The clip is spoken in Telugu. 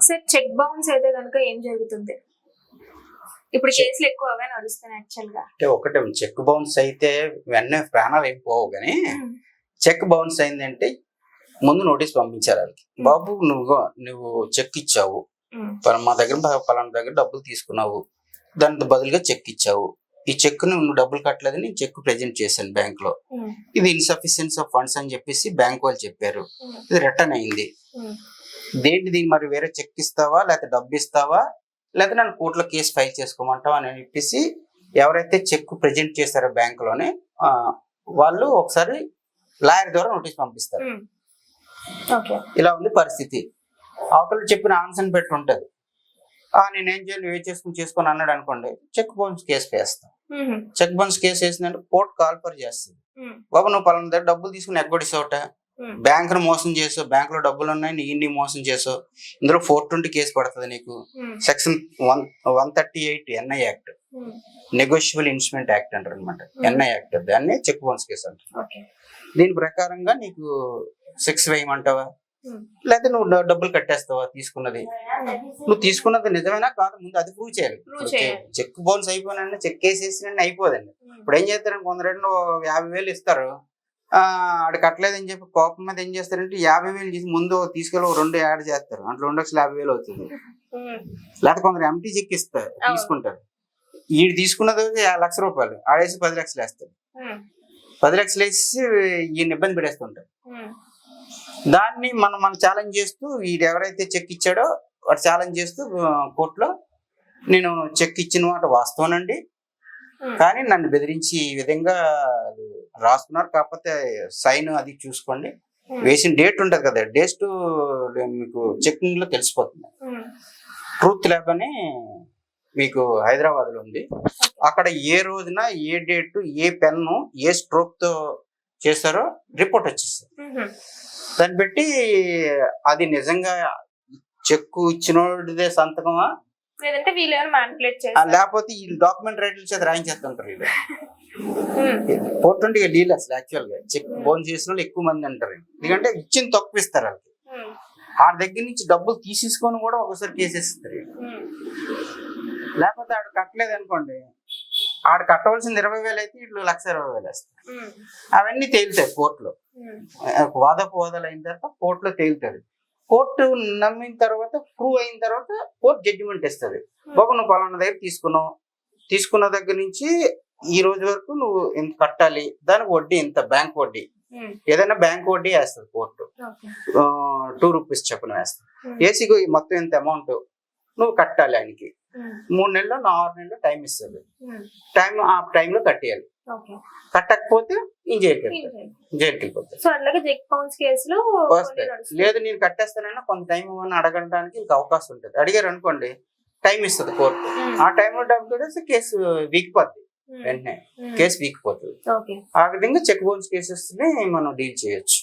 సార్ చెక్ బౌన్స్ అయితే కనుక ఏం జరుగుతుంది? ఇప్పుడు కేసులు ఎక్కువ అవే నడుస్తున్నాయి యాక్చువల్ గా. అంటే ఒకటే చెక్ బౌన్స్ అయితే వెంటనే ప్రాణాలు ఏం పోవు, కానీ చెక్ బౌన్స్ అయిందంటే ముందు నోటీస్ పంపించారు వాళ్ళకి. బాబు నువ్వు చెక్ ఇచ్చావు, మా దగ్గర పలానా దగ్గర డబ్బులు తీసుకున్నావు, దానికి బదులుగా చెక్ ఇచ్చావు, ఈ చెక్ నువ్వు డబ్బులు కట్టలేదని చెక్ ప్రెజెంట్ చేశాను బ్యాంక్ లో, ఇది ఇన్సఫిషియన్స్ ఆఫ్ ఫండ్స్ అని చెప్పేసి బ్యాంక్ వాళ్ళు చెప్పారు, ఇది రిటర్న్ అయింది, దీన్ని మరి వేరే చెక్ ఇస్తావా లేకపోతే డబ్బు ఇస్తావా లేకపోతే నన్ను కోర్టులో కేసు ఫైల్ చేసుకోమంటావా అని చెప్పేసి ఎవరైతే చెక్ ప్రెజెంట్ చేస్తారో బ్యాంక్ లోనే వాళ్ళు ఒకసారి లాయర్ ద్వారా నోటీస్ పంపిస్తారు. ఇలా ఉంది పరిస్థితి. అవతల చెప్పిన ఆన్సర్ పెట్టి ఉంటది, నేనేం చేయాలి ఏ చేసుకొని అన్నాడు అనుకోండి, చెక్ బౌన్స్ కేసు వేస్తాం. చెక్ బౌన్స్ కేసు వేసిందంటే కోర్టు కాల్ఫర్ చేస్తుంది, బాబు నువ్వు పలానా దగ్గర డబ్బులు తీసుకుని ఎగ్గొడిసావుట, బ్యాంక్ ను మోసం చేసావు, బ్యాంక్ లో డబ్బులు ఉన్నాయి నీ మోసం చేసావు, ఇందులో 420 కేసు పడుతుంది నీకు, section 138 NI act, negotiable instrument act అంటారు అనమాట, ఎన్ఐ యాక్ట్, దాన్ని చెక్ బౌన్స్ కేసు అంటారు. దీని ప్రకారంగా నీకు సెక్స్ వేయమంటావా లేకపోతే నువ్వు డబ్బులు కట్టేస్తావా, తీసుకున్నది నువ్వు తీసుకున్నది నిజమేనా కాదు ముందు అది ప్రూవ్ చేయాలి. చెక్ బౌన్స్ అయిపోయినా చెక్ వేసేసి అయిపోదండి. ఇప్పుడు ఏం చేస్తారంటే కొందరు 50,000 ఇస్తారు, ఆడు కట్టలేదని చెప్పి కోపం మీద ఏం చేస్తారంటే 50,000 చేసి ముందు తీసుకెళ్ళి 2 యాడ్ చేస్తారు, అంటే 2,50,000 అవుతుంది. లేకపోతే కొందరు ఎంటీ చెక్ ఇస్తారు తీసుకుంటారు, ఈడు తీసుకున్నది 1,00,000 రూపాయలు ఆడేసి 10 లక్షలు వేస్తారు, 10 లక్షలు వేసి ఈయన ఇబ్బంది పెడేస్తుంటారు. దాన్ని మనం ఛాలెంజ్ చేస్తూ వీడు ఎవరైతే చెక్ ఇచ్చాడో వాడు ఛాలెంజ్ చేస్తూ కోర్టులో నేను చెక్ ఇచ్చిన మాట వాస్తవనండి, కానీ నన్ను బెదిరించి ఈ విధంగా రాసుకున్నారు, కాకపోతే సైన్ అది చూసుకోండి, వేసిన డేట్ ఉంటది కదా, డేట్ మీకు చెకింగ్ లో తెలిసిపోతుంది. ట్రూత్ ల్యాబ్ అని మీకు హైదరాబాద్ లో ఉంది, అక్కడ ఏ రోజున ఏ డేట్ ఏ పెన్ను ఏ స్ట్రోక్ తో చేస్తారో రిపోర్ట్ వచ్చేస్తుంది. దాన్ని బట్టి అది నిజంగా చెక్కు ఇచ్చినోడిదే సంతకమా లేకపోతే ఈ డాక్యుమెంట్ రైటర్ చేత రాయించేస్తుంటారు వీళ్ళు. 420 డీల్ అసలు యాక్చువల్ గా చెక్ బౌన్ చేసిన వాళ్ళు ఎక్కువ మంది అంటారు, ఎందుకంటే ఇచ్చిన తక్కువ ఇస్తారు వాళ్ళకి, ఆ దగ్గర నుంచి డబ్బులు తీసేసుకొని కూడా ఒకసారి కేసేస్తారు. లేకపోతే ఆడు కట్టలేదు అనుకోండి, ఆడు కట్టవలసింది 20,000 అయితే వీళ్ళు 1,20,000 వేస్తారు. అవన్నీ తేలుతాయి కోర్టులో, వాదాలు అయిన తర్వాత కోర్టులో తేలుతుంది. కోర్టు నమ్మిన తర్వాత ప్రూవ్ అయిన తర్వాత కోర్టు జడ్జిమెంట్ ఇస్తుంది, బాబు నువ్వు పలానా దగ్గర తీసుకున్న దగ్గర నుంచి ఈ రోజు వరకు నువ్వు ఎంత కట్టాలి, దానికి వడ్డీ ఎంత, బ్యాంక్ వడ్డీ ఏదైనా బ్యాంక్ వడ్డీ వేస్తుంది కోర్టు, 2 రూపీస్ చెప్పిన వేస్తుంది, ఏసీ మొత్తం ఎంత అమౌంట్ నువ్వు కట్టాలి, ఆయనకి 3 నెలలు 6 నెలలు టైం ఇస్తుంది, ఆ టైంలో కట్టేయాలి, కట్టకపోతే జైలుకి వెళ్ళిపోతాయి. లేదు నేను కట్టేస్తానన్నా కొంత టైం ఇవ్వని అడగడానికి ఇంకా అవకాశం ఉంటుంది, అడిగారు అనుకోండి టైం ఇస్తుంది కోర్టు, ఆ టైంలో డబ్బులు కేసు వీకిపోద్ది, వెంటనే కేసు వీకిపోతుంది. ఆ విధంగా చెక్ బౌన్స్ కేసెస్ ని మనం డీల్ చేయొచ్చు.